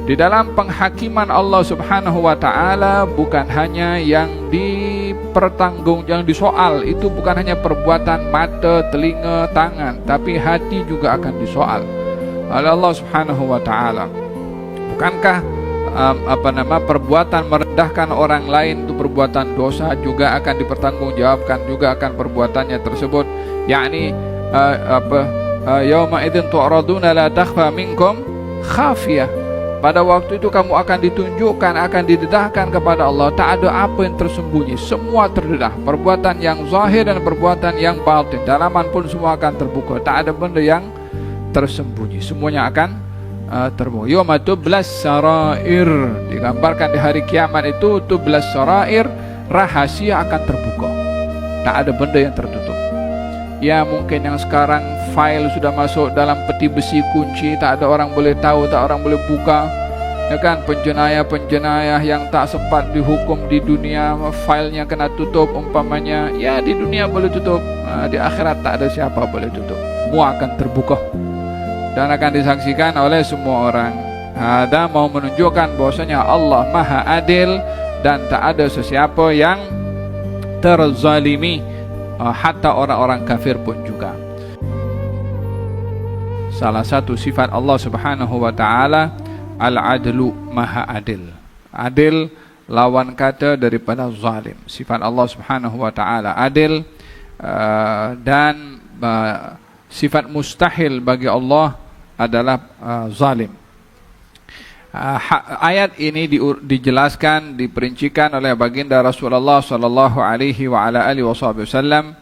Di dalam penghakiman Allah Subhanahu wa taala bukan hanya yang yang disoal, itu bukan hanya perbuatan mata, telinga, tangan, tapi hati juga akan disoal oleh Allah Subhanahu wa taala. Bukankah perbuatan merendahkan orang lain itu perbuatan dosa, juga akan dipertanggungjawabkan juga akan perbuatannya tersebut, yakni yauma idzin tu'raduna la takhfa minkum khafiyah. Pada waktu itu kamu akan ditunjukkan, akan didedahkan kepada Allah, tak ada apa yang tersembunyi, semua terdedah, perbuatan yang zahir dan perbuatan yang batin, dalaman pun semua akan terbuka, tak ada benda yang tersembunyi, semuanya akan terbuka. Yauma tublas sarair, digambarkan di hari kiamat itu tublas sarair, rahasia akan terbuka, tak ada benda yang tertutup. Ya mungkin yang sekarang file sudah masuk dalam peti besi kunci, tak ada orang boleh tahu, tak orang boleh buka, ya kan? Penjenayah yang tak sempat dihukum di dunia, filenya kena tutup umpamanya, ya di dunia boleh tutup, di akhirat tak ada siapa boleh tutup, semua akan terbuka dan akan disaksikan oleh semua orang. Ada mau menunjukkan bahwasanya Allah Maha Adil dan tak ada sesiapa yang terzalimi, hatta orang-orang kafir pun juga. Salah satu sifat Allah Subhanahu wa taala al-adlu, Maha Adil. Adil lawan kata daripada zalim. Sifat Allah Subhanahu wa taala adil, dan sifat mustahil bagi Allah adalah zalim. Ayat ini dijelaskan, diperincikan oleh baginda Rasulullah sallallahu alaihi wa ala alihi wasallam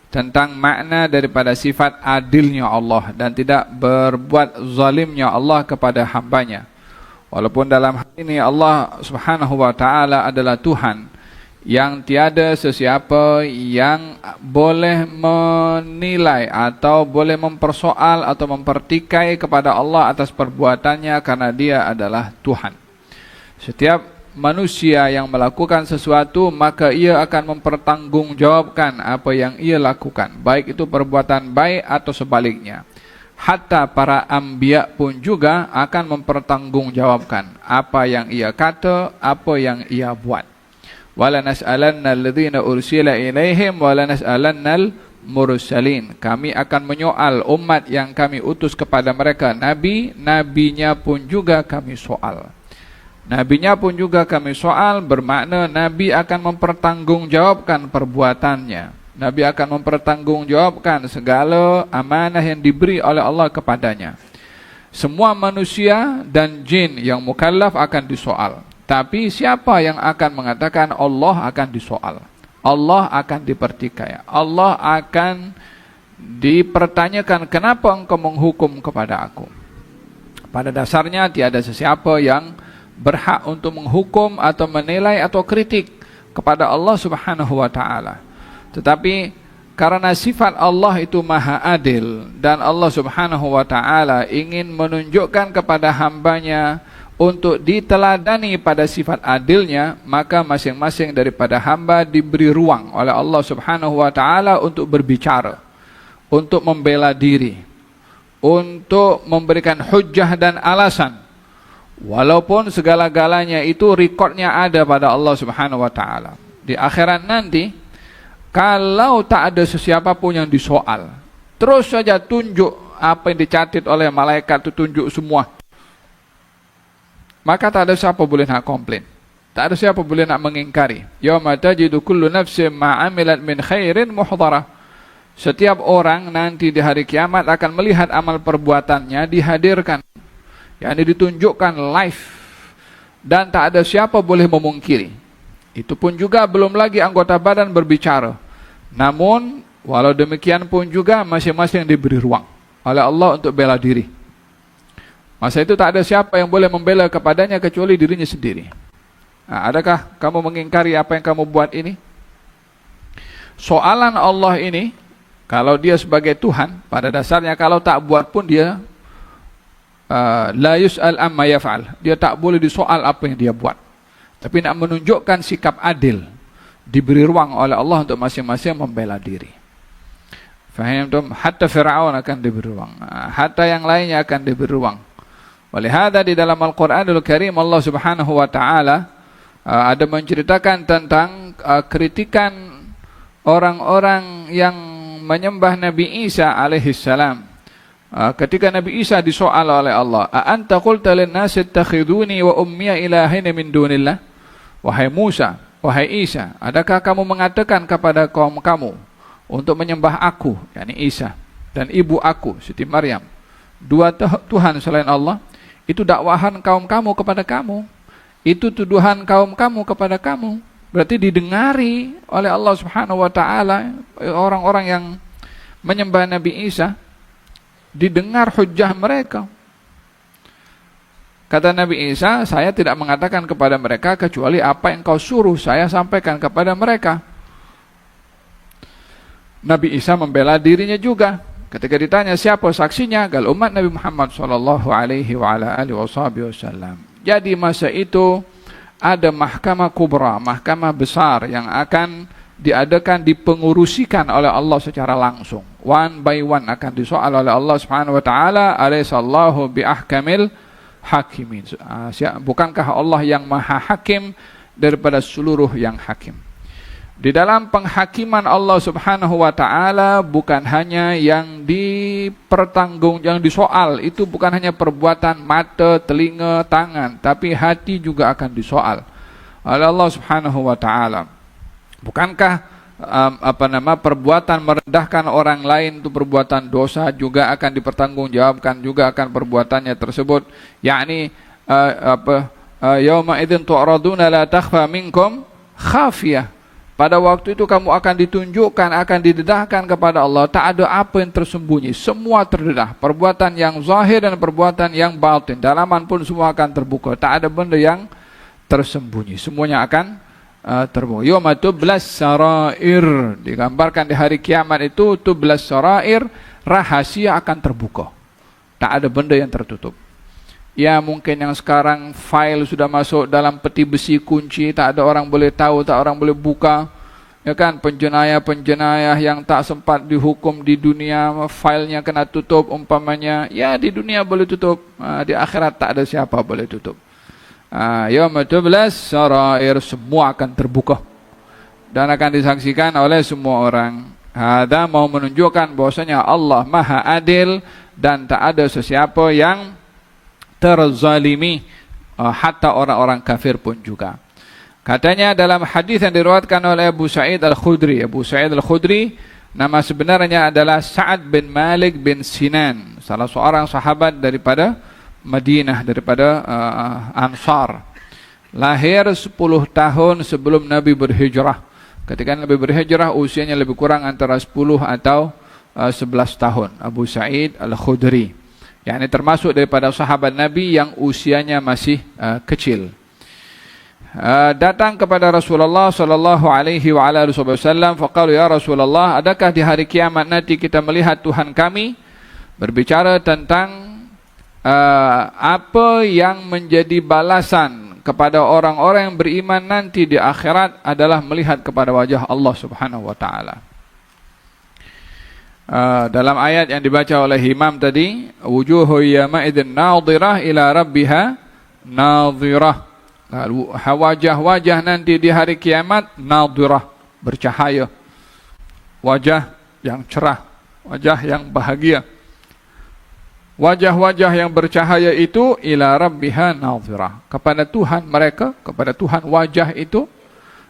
tentang makna daripada sifat adilnya Allah dan tidak berbuat zalimnya Allah kepada hambanya. Walaupun dalam hal ini Allah Subhanahu wa taala adalah Tuhan yang tiada sesiapa yang boleh menilai atau boleh mempersoal atau mempertikai kepada Allah atas perbuatannya, karena dia adalah Tuhan. Setiap manusia yang melakukan sesuatu, maka ia akan mempertanggungjawabkan apa yang ia lakukan, baik itu perbuatan baik atau sebaliknya. Hatta para anbiya pun juga akan mempertanggungjawabkan apa yang ia kata, apa yang ia buat. Wala nas'alanna alladhina ursila ilaihim wala nas'alanna al-mursalin. Kami akan menyoal umat yang kami utus kepada mereka nabi, nabinya pun juga kami soal. Nabinya pun juga kami soal, bermakna nabi akan mempertanggungjawabkan perbuatannya. Nabi akan mempertanggungjawabkan segala amanah yang diberi oleh Allah kepadanya. Semua manusia dan jin yang mukallaf akan disoal. Tapi siapa yang akan mengatakan Allah akan disoal, Allah akan dipertikai, Allah akan dipertanyakan, kenapa engkau menghukum kepada aku? Pada dasarnya tiada sesiapa yang berhak untuk menghukum atau menilai atau kritik kepada Allah Subhanahu wa taala. Tetapi karena sifat Allah itu Maha Adil dan Allah Subhanahu wa taala ingin menunjukkan kepada hambanya untuk diteladani pada sifat adilnya, maka masing-masing daripada hamba diberi ruang oleh Allah Subhanahu wa taala untuk berbicara, untuk membela diri, untuk memberikan hujjah dan alasan. Walaupun segala-galanya itu rekodnya ada pada Allah Subhanahu wa taala. Di akhirat nanti, kalau tak ada sesiapa pun yang disoal, terus saja tunjuk apa yang dicatat oleh malaikat itu, tunjuk semua, maka tak ada siapa boleh nak komplain, tak ada siapa boleh nak mengingkari. Yauma tajidu kullu nafsin ma 'amilat min khairin muhdharah. Setiap orang nanti di hari kiamat akan melihat amal perbuatannya dihadirkan, yakni ditunjukkan live, dan tak ada siapa boleh memungkiri. Itu pun juga belum lagi anggota badan berbicara. Namun walau demikian pun juga masing-masing diberi ruang oleh Allah untuk bela diri. Masa itu tak ada siapa yang boleh membela kepadanya kecuali dirinya sendiri. Nah, adakah kamu mengingkari apa yang kamu buat ini? Soalan Allah ini, kalau dia sebagai Tuhan, pada dasarnya kalau tak buat pun dia la yus'al amma yaf'al. Dia tak boleh disoal apa yang dia buat. Tapi nak menunjukkan sikap adil, diberi ruang oleh Allah untuk masing-masing membela diri. Faham? Hatta Fir'aun akan diberi ruang, hatta yang lainnya akan diberi ruang Walihada di dalam Al-Quranul Karim Allah Subhanahu wa taala ada menceritakan tentang kritikan orang-orang yang menyembah Nabi Isa alaihi salam. Ketika Nabi Isa disoal oleh Allah, "A anta qulta lin-nasi ittakhiduni wa ummiya ilahaini min dunillah?" Wahai Musa, wahai Isa, adakah kamu mengatakan kepada kaum kamu untuk menyembah aku, yakni Isa, dan ibu aku, Siti Maryam, dua Tuhan selain Allah? Itu dakwahan kaum kamu kepada kamu. Itu tuduhan kaum kamu kepada kamu. Berarti didengari oleh Allah Subhanahu wa taala orang-orang yang menyembah Nabi Isa, didengar hujjah mereka. Kata Nabi Isa, saya tidak mengatakan kepada mereka kecuali apa yang kau suruh saya sampaikan kepada mereka. Nabi Isa membela dirinya juga. Ketika ditanya siapa saksinya, gal umat Nabi Muhammad sallallahu alaihi wa ala alihi wasallam. Jadi masa itu ada mahkamah kubra, mahkamah besar yang akan diadakan, dipengurusikan oleh Allah secara langsung. One by one akan disoal oleh Allah Subhanahu wa taala, alaihissallahu bi ahkamil hakimin. Bukankah Allah yang maha hakim daripada seluruh yang hakim? Di dalam penghakiman Allah Subhanahu wa taala bukan hanya yang yang disoal, itu bukan hanya perbuatan mata, telinga, tangan, tapi hati juga akan disoal oleh Allah Subhanahu wa taala. Bukankah perbuatan merendahkan orang lain itu perbuatan dosa, juga akan dipertanggungjawabkan juga akan perbuatannya tersebut, yakni yauma idzin tu'raduna la takhfa minkum khafiyah. Pada waktu itu kamu akan ditunjukkan, akan didedahkan kepada Allah. Tak ada apa yang tersembunyi. Semua terdedah. Perbuatan yang zahir dan perbuatan yang batin. Dalaman pun semua akan terbuka. Tak ada benda yang tersembunyi. Semuanya akan terbuka. Yawma tublas sarair. Digambarkan di hari kiamat itu, tublas sarair, rahasia akan terbuka. Tak ada benda yang tertutup. Ya mungkin yang sekarang file sudah masuk dalam peti besi kunci, tak ada orang boleh tahu, tak orang boleh buka. Ya kan, penjenayah-penjenayah yang tak sempat dihukum di dunia, filenya kena tutup umpamanya. Ya di dunia boleh tutup, di akhirat tak ada siapa boleh tutup. Yauma tublas sarair, semua akan terbuka dan akan disaksikan oleh semua orang. Hada mau menunjukkan bahwasanya Allah Maha Adil dan tak ada sesiapa yang terzalimi, hatta orang-orang kafir pun juga. Katanya dalam hadis yang diriwayatkan oleh Abu Sa'id Al-Khudri, Abu Sa'id Al-Khudri nama sebenarnya adalah Sa'ad bin Malik bin Sinan, salah seorang sahabat daripada Madinah, daripada Ansar. Lahir 10 tahun sebelum Nabi berhijrah. Ketika Nabi berhijrah usianya lebih kurang antara 10 atau 11 tahun. Abu Sa'id Al-Khudri, yakni termasuk daripada sahabat Nabi yang usianya masih kecil. Datang kepada Rasulullah sallallahu alaihi wa alihi wasallam, faqalu ya Rasulullah, adakah di hari kiamat nanti kita melihat Tuhan kami? Berbicara tentang apa yang menjadi balasan kepada orang-orang yang beriman nanti di akhirat adalah melihat kepada wajah Allah Subhanahu wa taala. Dalam ayat yang dibaca oleh imam tadi, wujuhu yawma idzin nadhirah ila rabbiha nadhirah. Wajah-wajah nanti di hari kiamat nadhirah, bercahaya. Wajah yang cerah, wajah yang bahagia. Wajah-wajah yang bercahaya itu ila rabbiha nadhirah, kepada Tuhan mereka, kepada Tuhan wajah itu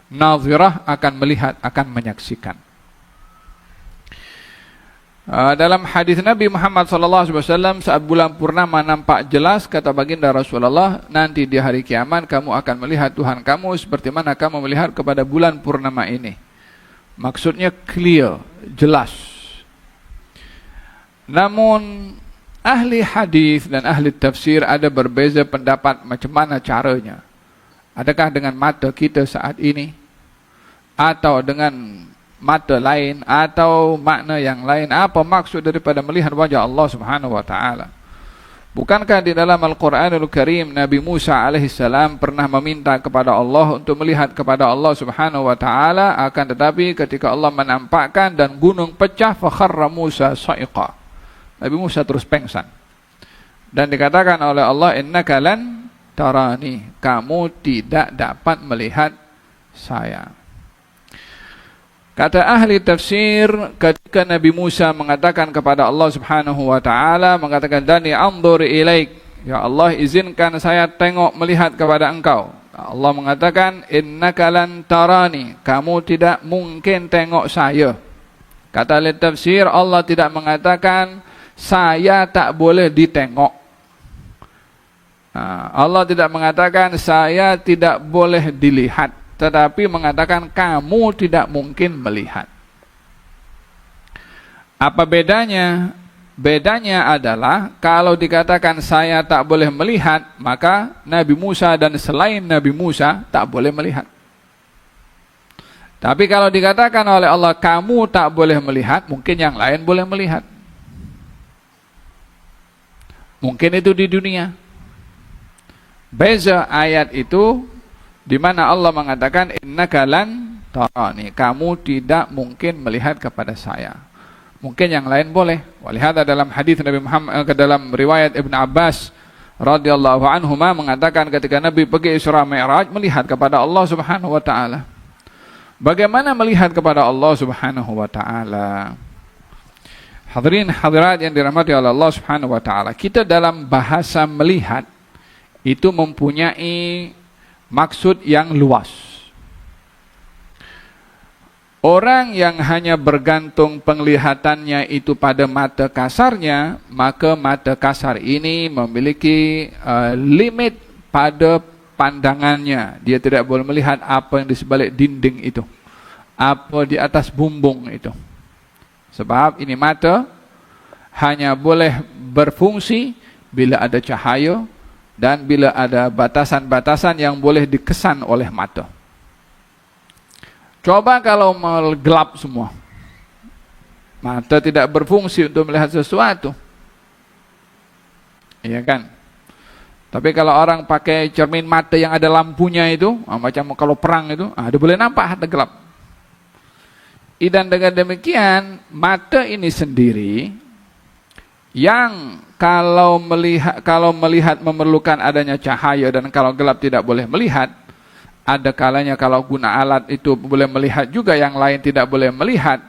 nadhirah, akan melihat, akan menyaksikan. Dalam hadis Nabi Muhammad SAW, saat bulan purnama nampak jelas, kata baginda Rasulullah, nanti di hari kiamat kamu akan melihat Tuhan kamu seperti mana kamu melihat kepada bulan purnama ini. Maksudnya clear, jelas. Namun ahli hadis dan ahli tafsir ada berbeza pendapat macam mana caranya. Adakah dengan mata kita saat ini, atau dengan mata lain, atau makna yang lain? Apa maksud daripada melihat wajah Allah Subhanahu wa taala? Bukankah di dalam Al-Quranul Karim Nabi Musa alaihissalam pernah meminta kepada Allah untuk melihat kepada Allah Subhanahu wa taala, akan tetapi ketika Allah menampakkan dan gunung pecah, fa kharra Musa sa'iqa, Nabi Musa terus pengsan. Dan dikatakan oleh Allah, innaka lan tarani, kamu tidak dapat melihat saya. Kata ahli tafsir, ketika Nabi Musa mengatakan kepada Allah Subhanahu wa taala, mengatakan dani anzur ilaik, ya Allah izinkan saya tengok melihat kepada engkau. Allah mengatakan innaka lan tarani, kamu tidak mungkin tengok saya. Kata ahli tafsir, Allah tidak mengatakan saya tak boleh ditengok. Allah tidak mengatakan saya tidak boleh dilihat, tetapi mengatakan kamu tidak mungkin melihat. Apa bedanya? Bedanya adalah kalau dikatakan saya tak boleh melihat, maka Nabi Musa dan selain Nabi Musa tak boleh melihat. Tapi kalau dikatakan oleh Allah kamu tak boleh melihat, mungkin yang lain boleh melihat. Mungkin itu di dunia. Beza ayat itu di mana Allah mengatakan innaka lan tarani, kamu tidak mungkin melihat kepada saya. Mungkin yang lain boleh. Walihada dalam hadis Nabi Muhammad, dalam riwayat Ibn Abbas radhiyallahu anhuma mengatakan ketika Nabi pergi Isra Mi'raj melihat kepada Allah Subhanahu wa taala. Bagaimana melihat kepada Allah Subhanahu wa taala? Hadirin hadirat yang dirahmati oleh Allah Subhanahu wa taala, kita dalam bahasa melihat itu mempunyai maksud yang luas. Orang yang hanya bergantung penglihatannya itu pada mata kasarnya, maka mata kasar ini memiliki limit pada pandangannya. Dia tidak boleh melihat apa yang di sebalik dinding itu, apa di atas bumbung itu. Sebab ini mata hanya boleh berfungsi bila ada cahaya dan bila ada batasan-batasan yang boleh dikesan oleh mata. Coba kalau gelap semua, mata tidak berfungsi untuk melihat sesuatu, iya kan? Tapi kalau orang pakai cermin mata yang ada lampunya itu, macam kalau perang itu, dia boleh nampak ada gelap. Dan dengan demikian, mata ini sendiri yang kalau melihat memerlukan adanya cahaya, dan kalau gelap tidak boleh melihat. Ada kalanya kalau guna alat itu boleh melihat juga, yang lain tidak boleh melihat.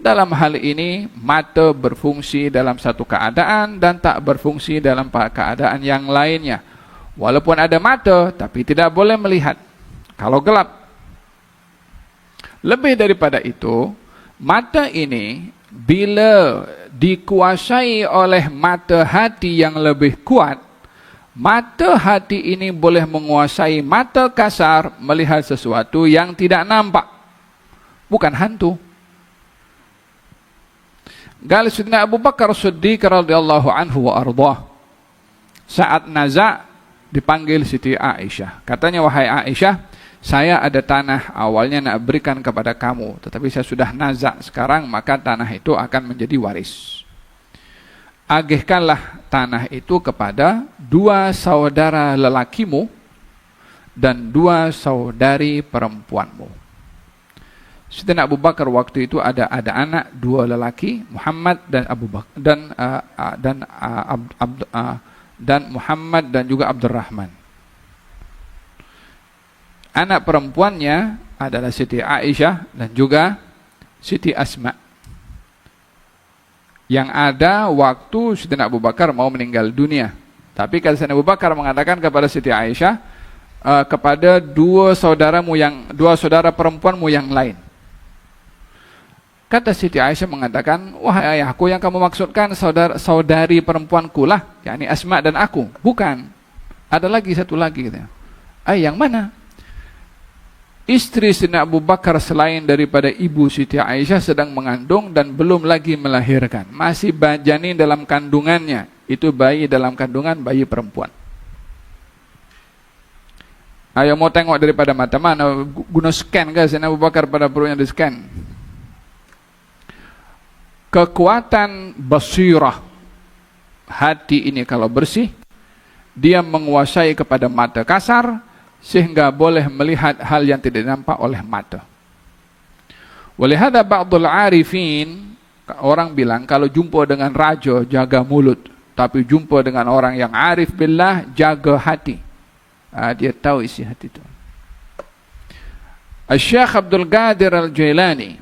Dalam hal ini mata berfungsi dalam satu keadaan dan tak berfungsi dalam keadaan yang lainnya. Walaupun ada mata tapi tidak boleh melihat kalau gelap. Lebih daripada itu, mata ini bila dikuasai oleh mata hati yang lebih kuat, mata hati ini boleh menguasai mata kasar melihat sesuatu yang tidak nampak. Bukan hantu. Gal Sayyidina Abu Bakar Siddiq radhiyallahu anhu wa ardhah, saat naza' dipanggil Siti Aisyah. Katanya, wahai Aisyah, saya ada tanah awalnya nak berikan kepada kamu, tetapi saya sudah nazak sekarang, maka tanah itu akan menjadi waris. Agihkanlah tanah itu kepada 2 saudara lelakimu dan 2 saudari perempuanmu. Sayyidina Abu Bakar waktu itu ada anak 2 lelaki, Muhammad dan Abu Bakar dan Muhammad dan juga Abdurrahman. Anak perempuannya adalah Siti Aisyah dan juga Siti Asma. Yang ada waktu Sayyidina Abu Bakar mau meninggal dunia. Tapi kata Sayyidina Abu Bakar mengatakan kepada Siti Aisyah, kepada 2 saudara perempuanmu yang lain. Kata Siti Aisyah mengatakan, wahai ayahku, yang kamu maksudkan saudari perempuanku lah, yakni Asma dan aku. Bukan, ada lagi satu lagi. Yang mana? Istri Sayyidina Abu Bakar selain daripada ibu Siti Aisyah sedang mengandung dan belum lagi melahirkan. Masih janin dalam kandungannya. Itu bayi dalam kandungan, bayi perempuan. Ayo mau tengok daripada mata mana? Guna scan ke Sayyidina Abu Bakar pada perutnya di scan? Kekuatan basirah hati ini kalau bersih, dia menguasai kepada mata kasar, sehingga boleh melihat hal yang tidak nampak oleh mata. Walihada ba'dul arifin, orang bilang kalau jumpa dengan raja jaga mulut. tapi jumpa dengan orang yang arif billah, jaga hati. Dia tahu isi hati itu. Syekh Abdul Qadir Al-Jailani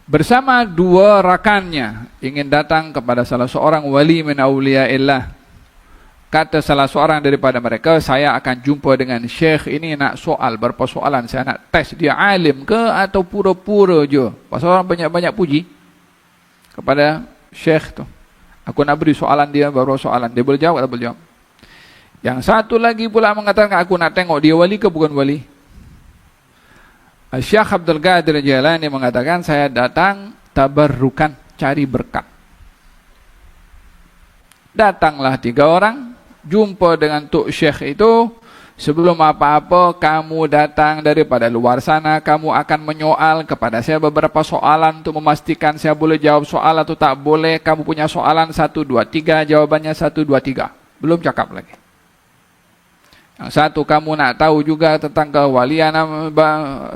bersama dua rakannya ingin datang kepada salah seorang wali min awliyaillah. Kata salah seorang daripada mereka, saya akan jumpa dengan syekh ini, nak soal, berapa soalan, saya nak tes dia alim ke atau pura-pura je. Pasal orang banyak-banyak puji kepada syekh tu. Aku nak beri soalan dia, baru soalan. Dia boleh jawab atau boleh jawab? Yang satu lagi pula mengatakan, aku nak tengok dia wali ke bukan wali. Syekh Abdul Qadir Jailani mengatakan, saya datang tabarrukan, cari berkat. Datanglah 3 orang, jumpa dengan Tuk Syekh itu. Sebelum apa-apa, kamu datang daripada luar sana, kamu akan menyoal kepada saya beberapa soalan untuk memastikan saya boleh jawab soal atau tak boleh. Kamu punya soalan 1, 2, 3, jawabannya 1, 2, 3. Belum cakap lagi. Yang satu, kamu nak tahu juga tentang kewalian,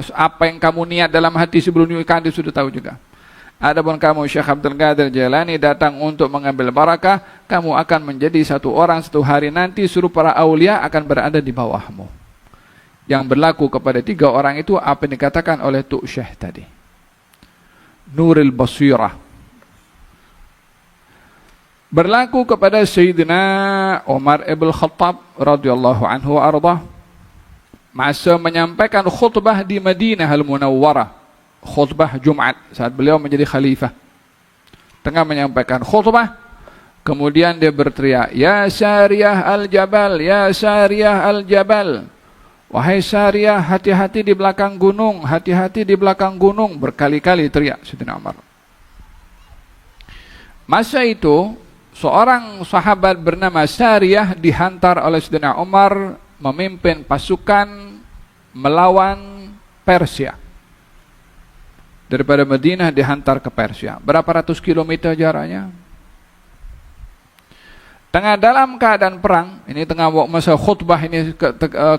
apa yang kamu niat dalam hati sebelum nikah, dia sudah tahu juga. Adapun kamu Syekh Abdul Qadir Jailani datang untuk mengambil barakah, kamu akan menjadi satu orang satu hari nanti, suruh para aulia akan berada di bawahmu. Yang berlaku kepada 3 orang itu apa yang dikatakan oleh Tuk Syekh tadi. Nuril Basirah. Berlaku kepada Sayyidina Umar ibn Khattab radhiyallahu anhu ardah, masa menyampaikan khutbah di Madinah Al-Munawwarah, khutbah Jumat saat beliau menjadi khalifah. Tengah menyampaikan khutbah, kemudian dia berteriak, ya Sariyah al-Jabal, ya Sariyah al-Jabal, wahai Sariyah, hati-hati di belakang gunung, hati-hati di belakang gunung. Berkali-kali teriak Sayyidina Umar. Masa itu seorang sahabat bernama Sariyah dihantar oleh Sayyidina Umar memimpin pasukan melawan Persia. Daripada Madinah dihantar ke Persia. Berapa ratus kilometer jaraknya? Tengah dalam keadaan perang, ini tengah masa khutbah ini,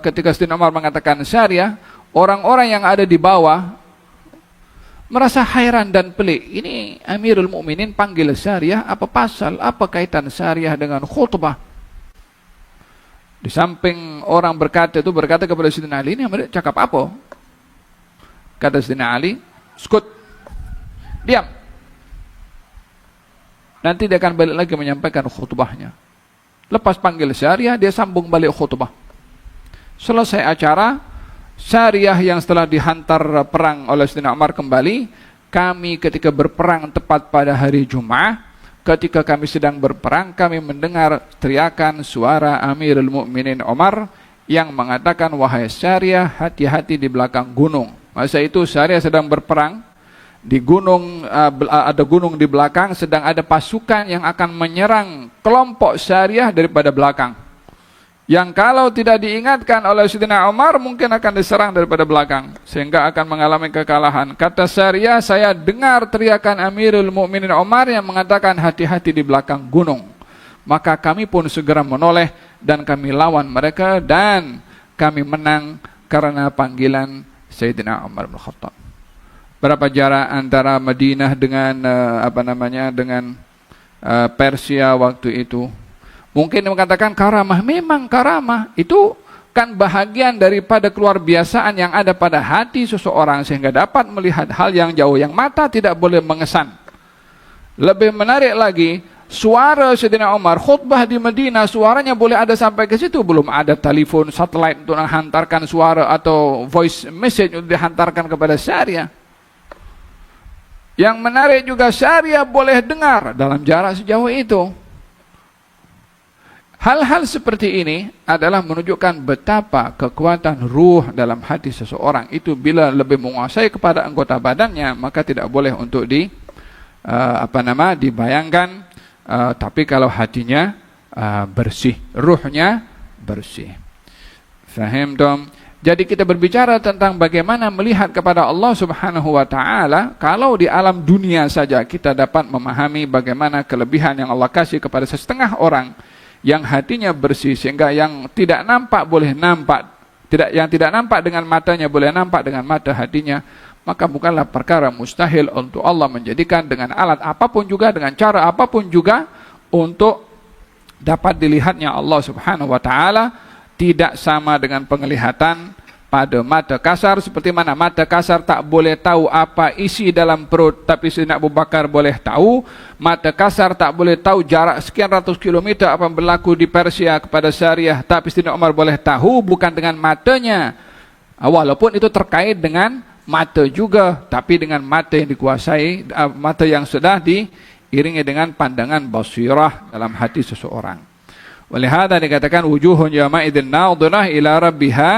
ketika Sayyidina Umar mengatakan Sariyah, orang-orang yang ada di bawah merasa hairan dan pelik. Ini Amirul Mukminin panggil Sariyah, apa pasal, apa kaitan Sariyah dengan khutbah? Di samping orang berkata kepada Sayyidina Ali, ini cakap apa? Kata Sayyidina Ali, skut, diam. Nanti dia akan balik lagi menyampaikan khutbahnya. Lepas panggil Sariyah, dia sambung balik khutbah. Selesai acara, Sariyah yang setelah dihantar perang oleh Sayyidina Umar kembali, kami ketika berperang tepat pada hari Jumat, ketika kami sedang berperang, kami mendengar teriakan suara Amirul Mukminin Umar yang mengatakan, wahai Sariyah, hati-hati di belakang gunung. Masa itu Sariyah sedang berperang di gunung, ada gunung di belakang, sedang ada pasukan yang akan menyerang kelompok Sariyah daripada belakang. Yang kalau tidak diingatkan oleh Sayyidina Umar mungkin akan diserang daripada belakang sehingga akan mengalami kekalahan. Kata Sariyah, saya dengar teriakan Amirul Mukminin Umar yang mengatakan hati-hati di belakang gunung. Maka kami pun segera menoleh dan kami lawan mereka dan kami menang karena panggilan Sayyidina Umar bin Khattab. Berapa jarak antara Madinah dengan dengan Persia waktu itu? Mungkin mengatakan karamah, memang karamah itu kan bahagian daripada keluar biasaan yang ada pada hati seseorang sehingga dapat melihat hal yang jauh yang mata tidak boleh mengesan. Lebih menarik lagi, suara Sayyidina Umar khutbah di Madinah, suaranya boleh ada sampai ke situ, belum ada telepon satelit untuk menghantarkan suara atau voice message untuk dihantarkan kepada Sariyah. Yang menarik juga, Sariyah boleh dengar dalam jarak sejauh itu. Hal-hal seperti ini adalah menunjukkan betapa kekuatan ruh dalam hati seseorang itu bila lebih menguasai kepada anggota badannya, maka tidak boleh untuk dibayangkan, tapi kalau hatinya bersih, ruhnya bersih. Faham dong? Jadi kita berbicara tentang bagaimana melihat kepada Allah Subhanahu wa taala. Kalau di alam dunia saja kita dapat memahami bagaimana kelebihan yang Allah kasih kepada setengah orang yang hatinya bersih sehingga yang tidak nampak boleh nampak, yang tidak nampak dengan matanya boleh nampak dengan mata hatinya, maka bukanlah perkara mustahil untuk Allah menjadikan dengan alat apapun juga, dengan cara apapun juga, untuk dapat dilihatnya Allah Subhanahu wa taala, tidak sama dengan penglihatan pada mata kasar. Seperti mana mata kasar tak boleh tahu apa isi dalam perut, tapi Sayyidina Abu Bakar boleh tahu. Mata kasar tak boleh tahu jarak sekian ratus kilometer apa yang berlaku di Persia kepada Syariah, tapi Sayyidina Umar boleh tahu, bukan dengan matanya. Walaupun itu terkait dengan mata juga, tapi dengan mata yang dikuasai, mata yang sudah diiringi dengan pandangan basirah dalam hati seseorang. Walihada dikatakan wujuhun yawmaidzin nadhirah ila rabbiha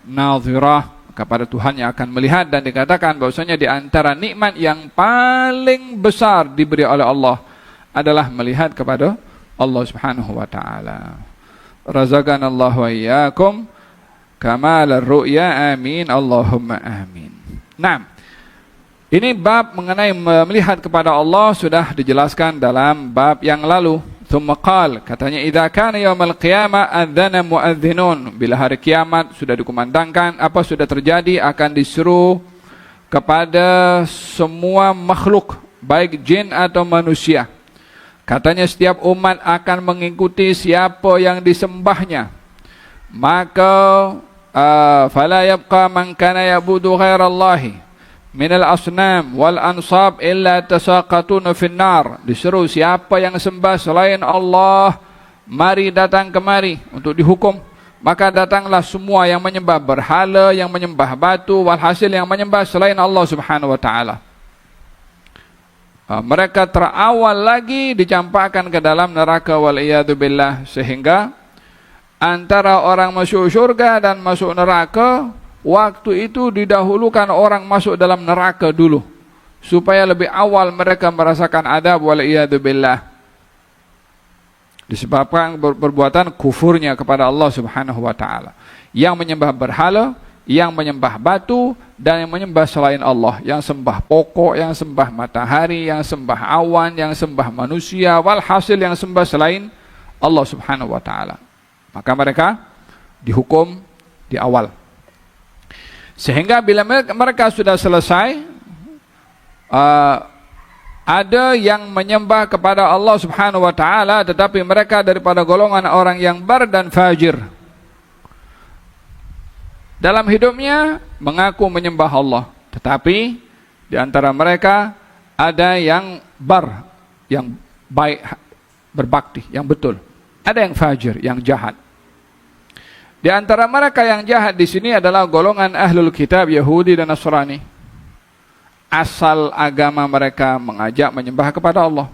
nadhirah, kepada Tuhan yang akan melihat. Dan dikatakan bahwasanya di antara nikmat yang paling besar diberi oleh Allah adalah melihat kepada Allah Subhanahu wa taala. Razaqanallahu wa iyyakum kamal ar-ru'ya, amin Allahumma amin. Nah, ini bab mengenai melihat kepada Allah sudah dijelaskan dalam bab yang lalu. Tsumma qala, katanya idza kana yaumul qiyamah adzana muadzdzinun, bila hari kiamat sudah dikumandangkan, apa sudah terjadi, akan diseru kepada semua makhluk baik jin atau manusia. Katanya setiap umat akan mengikuti siapa yang disembahnya. Maka fala yabqa man kana yabudu ghairallahi minal asnam wal ansab illa tasaqatuna finnar. Diseru siapa yang sembah selain Allah, mari datang kemari untuk dihukum. Maka datanglah semua yang menyembah berhala, yang menyembah batu, walhasil yang menyembah selain Allah Subhanahu wa taala. Mereka terawal lagi dicampakkan ke dalam neraka waliyadu billah, sehingga antara orang masuk syurga dan masuk neraka, waktu itu didahulukan orang masuk dalam neraka dulu, supaya lebih awal mereka merasakan adab waliyadu billah, disebabkan perbuatan kufurnya kepada Allah Subhanahu wa taala, yang menyembah berhala, yang menyembah batu, dan yang menyembah selain Allah, yang sembah pokok, yang sembah matahari, yang sembah awan, yang sembah manusia, walhasil yang sembah selain Allah Subhanahu wa taala. Maka mereka dihukum di awal. Sehingga bila mereka sudah selesai, ada yang menyembah kepada Allah Subhanahu wa taala, tetapi mereka daripada golongan orang yang bar dan fajir. Dalam hidupnya mengaku menyembah Allah, tetapi di antara mereka ada yang bar, yang baik, berbakti, yang betul. Ada yang fajir, yang jahat. Di antara mereka yang jahat di sini adalah golongan ahlul kitab, Yahudi dan Nasrani. Asal agama mereka mengajak menyembah kepada Allah.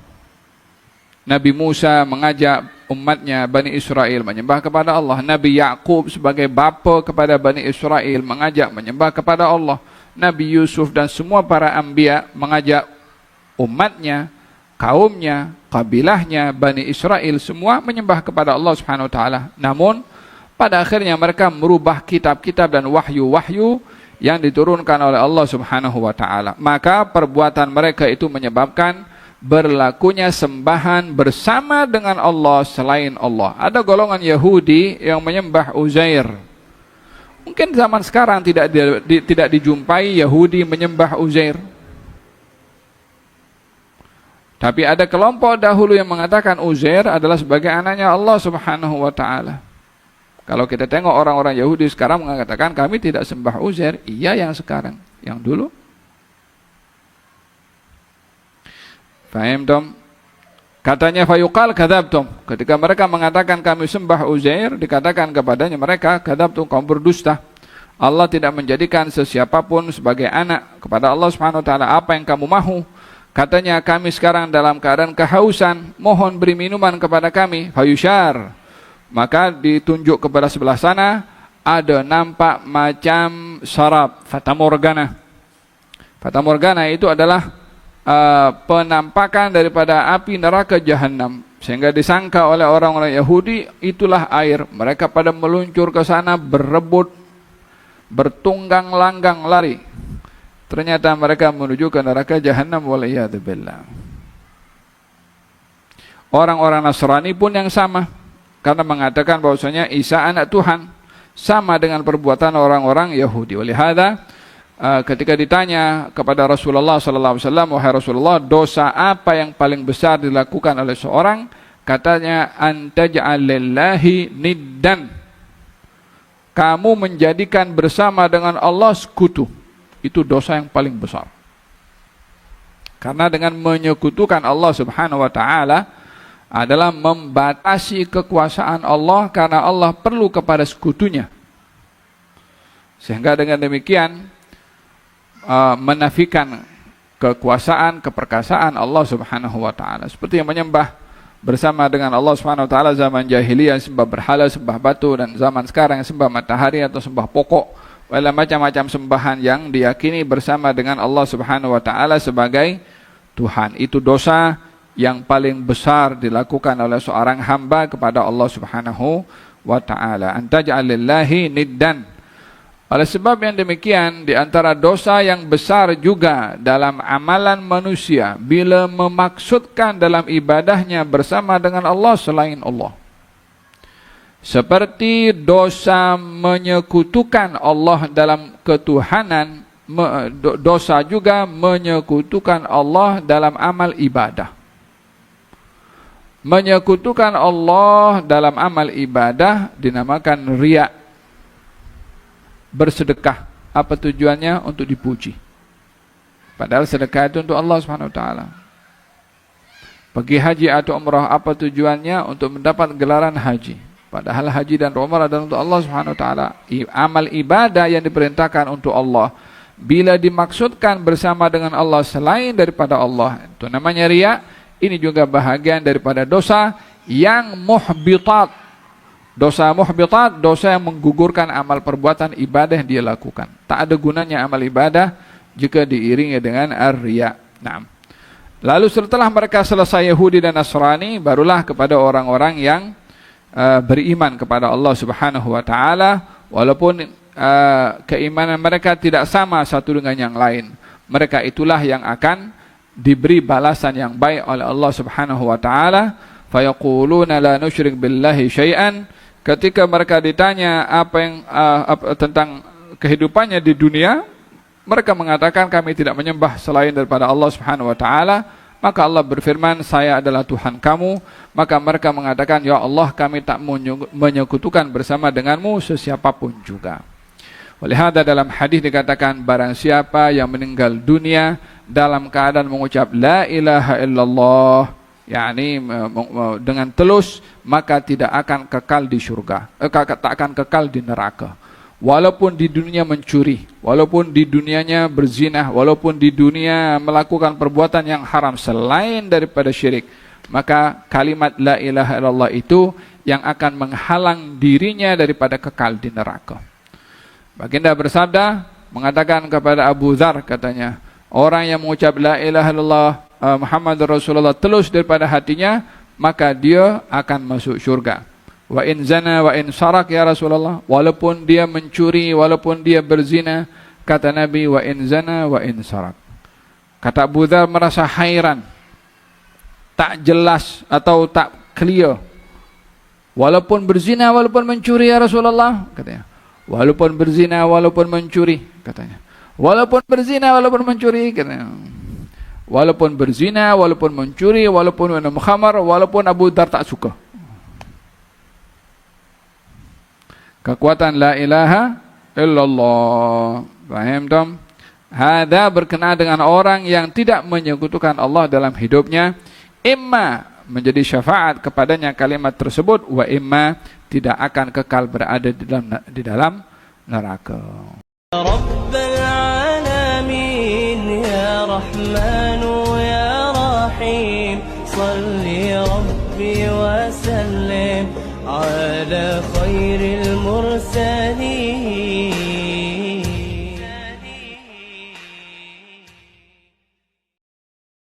Nabi Musa mengajak umatnya Bani Israel menyembah kepada Allah. Nabi Yaqub sebagai bapa kepada Bani Israel mengajak menyembah kepada Allah. Nabi Yusuf dan semua para anbiya mengajak umatnya, kaumnya, kabilahnya, Bani Israel semua menyembah kepada Allah Subhanahu wa taala. Namun pada akhirnya mereka merubah kitab-kitab dan wahyu-wahyu yang diturunkan oleh Allah Subhanahu wa taala. Maka perbuatan mereka itu menyebabkan berlakunya sembahan bersama dengan Allah selain Allah. Ada golongan Yahudi yang menyembah Uzair. Mungkin zaman sekarang tidak dijumpai Yahudi menyembah Uzair. Tapi ada kelompok dahulu yang mengatakan Uzair adalah sebagai anaknya Allah Subhanahu wa taala. Kalau kita tengok orang-orang Yahudi sekarang mengatakan kami tidak sembah Uzair. Iya yang sekarang, yang dulu. Faham tom? Katanya fayuqal kadzabtum. Ketika mereka mengatakan kami sembah Uzair, dikatakan kepadanya mereka kadzabtum, kamu berdusta. Allah tidak menjadikan sesiapapun sebagai anak. Kepada Allah Subhanahu wa taala, apa yang kamu mahu? Katanya kami sekarang dalam keadaan kehausan, mohon beri minuman kepada kami. Fayushar. Maka ditunjuk kepada sebelah sana, ada nampak macam sarab, fatamorgana. Fatamorgana itu adalah penampakan daripada api neraka Jahannam, sehingga disangka oleh orang-orang Yahudi itulah air. Mereka pada meluncur ke sana, berebut, bertunggang langgang lari. Ternyata mereka menuju ke neraka Jahannam, waliyadzubillah. Orang-orang Nasrani pun yang sama, karena mengatakan bahwasanya Isa anak Tuhan, sama dengan perbuatan orang-orang Yahudi. Walihada ketika ditanya kepada Rasulullah sallallahu alaihi wasallam, wahai Rasulullah, dosa apa yang paling besar dilakukan oleh seorang? Katanya, antaj'al lillahi niddan. Kamu menjadikan bersama dengan Allah sekutu. Itu dosa yang paling besar. Karena dengan menyekutukan Allah Subhanahu wa taala adalah membatasi kekuasaan Allah, karena Allah perlu kepada sekutunya. Sehingga dengan demikian menafikan kekuasaan, keperkasaan Allah Subhanahu wa taala. Seperti yang menyembah bersama dengan Allah Subhanahu wa taala zaman jahiliyah, sembah berhala, sembah batu, dan zaman sekarang sembah matahari atau sembah pokok, wala macam-macam sembahan yang diyakini bersama dengan Allah Subhanahu wa taala sebagai Tuhan. Itu dosa yang paling besar dilakukan oleh seorang hamba kepada Allah Subhanahu wa taala. Antaj'al lillahi niddan. Oleh sebab yang demikian, di antara dosa yang besar juga dalam amalan manusia bila memaksudkan dalam ibadahnya bersama dengan Allah selain Allah. Seperti dosa menyekutukan Allah dalam ketuhanan, dosa juga menyekutukan Allah dalam amal ibadah. Menyekutukan Allah dalam amal ibadah dinamakan riya. Bersedekah, apa tujuannya? Untuk dipuji. Padahal sedekah itu untuk Allah Subhanahu wa taala. Pergi haji atau umrah, apa tujuannya? Untuk mendapat gelaran haji. Padahal haji dan umrah adalah untuk Allah Subhanahu wa taala. Amal ibadah yang diperintahkan untuk Allah, bila dimaksudkan bersama dengan Allah selain daripada Allah, itu namanya riya. Ini juga bahagian daripada dosa yang muhbitat. Dosa muhbitat, dosa yang menggugurkan amal perbuatan ibadah yang dia lakukan. Tak ada gunanya amal ibadah jika diiringi dengan ar-riya. Nah, lalu setelah mereka selesai Yahudi dan Nasrani, barulah kepada orang-orang yang beriman kepada Allah Subhanahu wa taala, walaupun keimanan mereka tidak sama satu dengan yang lain. Mereka itulah yang akan diberi balasan yang baik oleh Allah Subhanahu wa taala. Fayaquluna la nusyrik billahi syai'an. Ketika mereka ditanya tentang kehidupannya di dunia, mereka mengatakan kami tidak menyembah selain daripada Allah Subhanahu wa taala. Maka Allah berfirman, saya adalah Tuhan kamu. Maka mereka mengatakan, ya Allah, kami tak menyekutukan bersama denganmu sesiapapun juga. Oleh hadza dalam hadis dikatakan, barang siapa yang meninggal dunia dalam keadaan mengucap la ilaha illallah, yakni dengan telus, maka tidak akan kekal di surga, tak akan kekal di neraka. Walaupun di dunia mencuri, walaupun di dunianya berzinah, walaupun di dunia melakukan perbuatan yang haram selain daripada syirik, maka kalimat la ilaha illallah itu yang akan menghalang dirinya daripada kekal di neraka. Baginda bersabda, mengatakan kepada Abu Dzar, katanya, orang yang mengucap la ilaha illallah Muhammad Rasulullah telus daripada hatinya, maka dia akan masuk syurga. Wa in zana wa in sarak ya Rasulullah, walaupun dia mencuri, walaupun dia berzina, kata Nabi, wa in zana wa in sarak. Kata Abu Dzar merasa hairan, tak jelas atau tak clear. Walaupun berzina, walaupun mencuri ya Rasulullah, katanya. Walaupun berzina, walaupun mencuri, katanya. Walaupun berzina, walaupun mencuri, katanya. Walaupun berzina, walaupun mencuri, walaupun minum khamar, walaupun Abu Dzar tak suka. Kekuatan la ilaha illallah. Faham tak? Hada berkenaan dengan orang yang tidak menyekutukan Allah dalam hidupnya, imma menjadi syafaat kepadanya kalimat tersebut, wa imma tidak akan kekal berada di dalam neraka. Rabbal alamin ya Rahmanu ya Rahim, salli Rabbi wa sallim ala khairil mursalin.